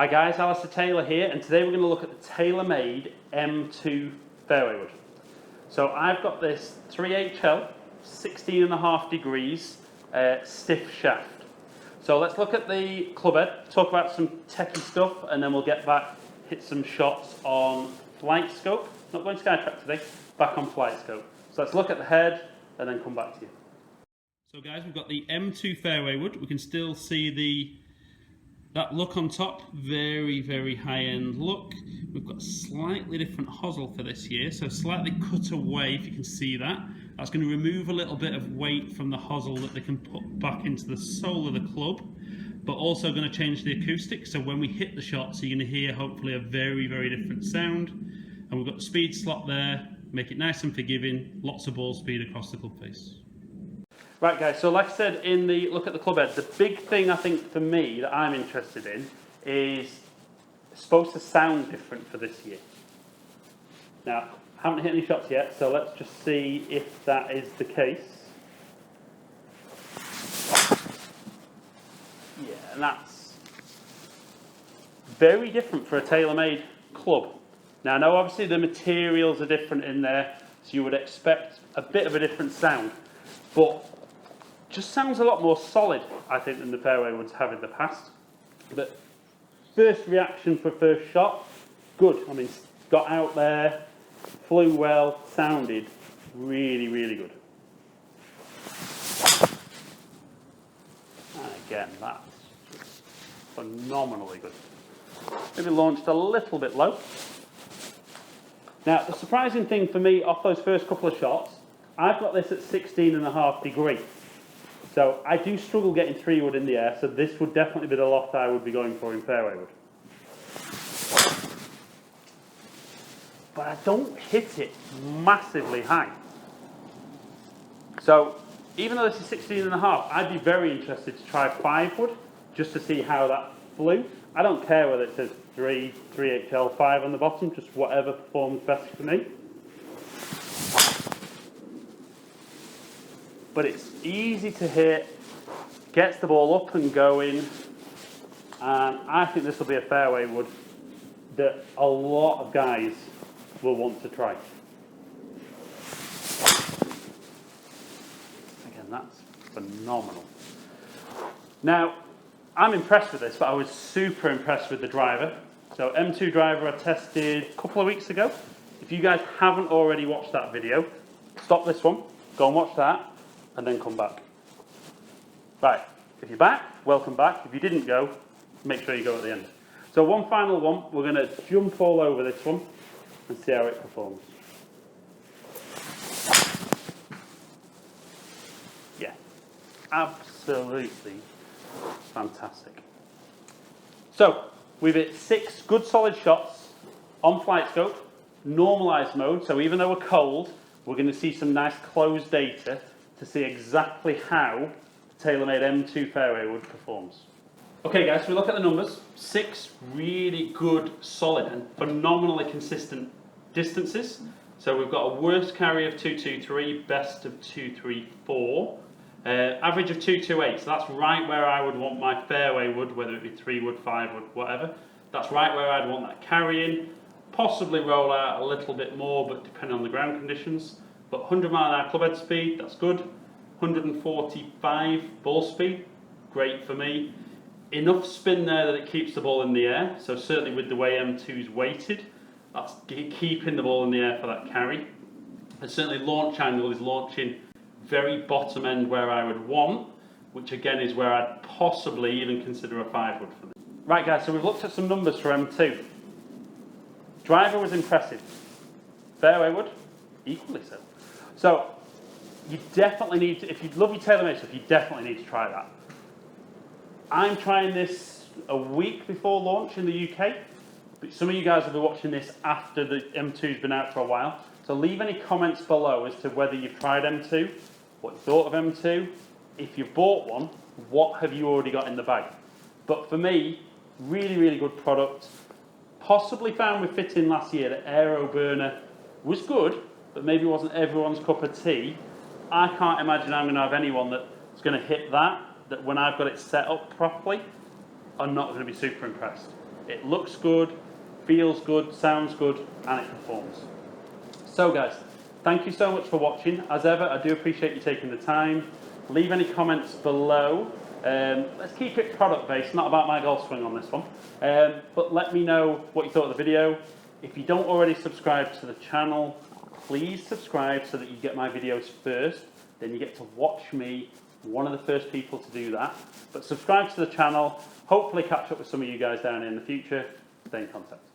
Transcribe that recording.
Hi guys, Alistair Taylor here, and today we're going to look at the Taylormade M2 Fairway wood. So I've got this 3HL, 16.5 degrees, stiff shaft. So let's look at the club head, talk about some techie stuff, and then we'll get back, hit some shots on flight scope. Not going Skytrack today, back on flight scope. So let's look at the head, and then come back to you. So guys, we've got the M2 fairway wood. We can still see that look on top, very high-end look. We've got a slightly different hosel for this year, so slightly cut away, if you can see that. That's going to remove a little bit of weight from the hosel that they can put back into the sole of the club, but also going to change the acoustics, so when we hit the shots, you're going to hear hopefully a very different sound. And we've got the speed slot there, make it nice and forgiving, lots of ball speed across the club face. Right guys, so like I said in the look at the club head, the big thing I think for me that I'm interested in is it's supposed to sound different for this year. Now, I haven't hit any shots yet, so let's just see if that is the case. Yeah, and that's very different for a Taylormade club. Now I know obviously the materials are different in there, so you would expect a bit of a different sound, but just sounds a lot more solid, I think, than the fairway woods have in the past. But first reaction for first shot, good. I mean, got out there, flew well, sounded really good. And again, that's just phenomenally good. Maybe launched a little bit low. Now, the surprising thing for me off those first couple of shots, I've got this at 16.5 degrees. So I do struggle getting 3 wood in the air, so this would definitely be the loft I would be going for in fairway wood. But I don't hit it massively high. So even though this is 16.5, I'd be very interested to try 5 wood just to see how that flew. I don't care whether it says 3HL, 5 on the bottom, just whatever performs best for me. But it's easy to hit, gets the ball up and going, and I think this will be a fairway wood that a lot of guys will want to try. Again, that's phenomenal. Now, I'm impressed with this, but I was super impressed with the driver. So M2 driver I tested a couple of weeks ago. If you guys haven't already watched that video, stop this one, go and watch that, and then come back. Right, if you're back, welcome back. If you didn't go, make sure you go at the end. So one final one, we're going to jump all over this one and see how it performs. Yeah, absolutely fantastic. So, we've hit 6 good solid shots on flight scope, normalized mode, so even though we're cold, we're going to see some nice closed data to see exactly how the Taylormade M2 fairway wood performs. Okay guys, so we look at the numbers. 6 really good, solid and phenomenally consistent distances. So we've got a worst carry of 223, best of 234, average of 228. So that's right where I would want my fairway wood, whether it be 3 wood, 5 wood, whatever. That's right where I'd want that carrying. Possibly roll out a little bit more, but depending on the ground conditions. But 100 mile an hour club head speed, that's good. 145 ball speed, great for me. Enough spin there that it keeps the ball in the air. So certainly with the way M2's weighted, that's keeping the ball in the air for that carry. And certainly launch angle is launching very bottom end where I would want, which again is where I'd possibly even consider a 5 wood for me. Right guys, so we've looked at some numbers for M2. Driver was impressive. Fairway wood, equally so. So you definitely need to, if you love your Taylormade stuff, you definitely need to try that. I'm trying this a week before launch in the UK, but some of you guys will be watching this after the M2's been out for a while. So leave any comments below as to whether you've tried M2, what you thought of M2. If you've bought one, what have you already got in the bag? But for me, really good product. Possibly found with fitting last year that aero burner was good, but maybe wasn't everyone's cup of tea. I can't imagine I'm going to have anyone that's going to hit that when I've got it set up properly, are not going to be super impressed. It looks good, feels good, sounds good, and it performs. So guys, thank you so much for watching. As ever, I do appreciate you taking the time. Leave any comments below. Let's keep it product based, not about my golf swing on this one. But let me know what you thought of the video. If you don't already subscribe to the channel, please subscribe so that you get my videos first. Then you get to watch me, one of the first people to do that. But subscribe to the channel. Hopefully catch up with some of you guys down in the future. Stay in contact.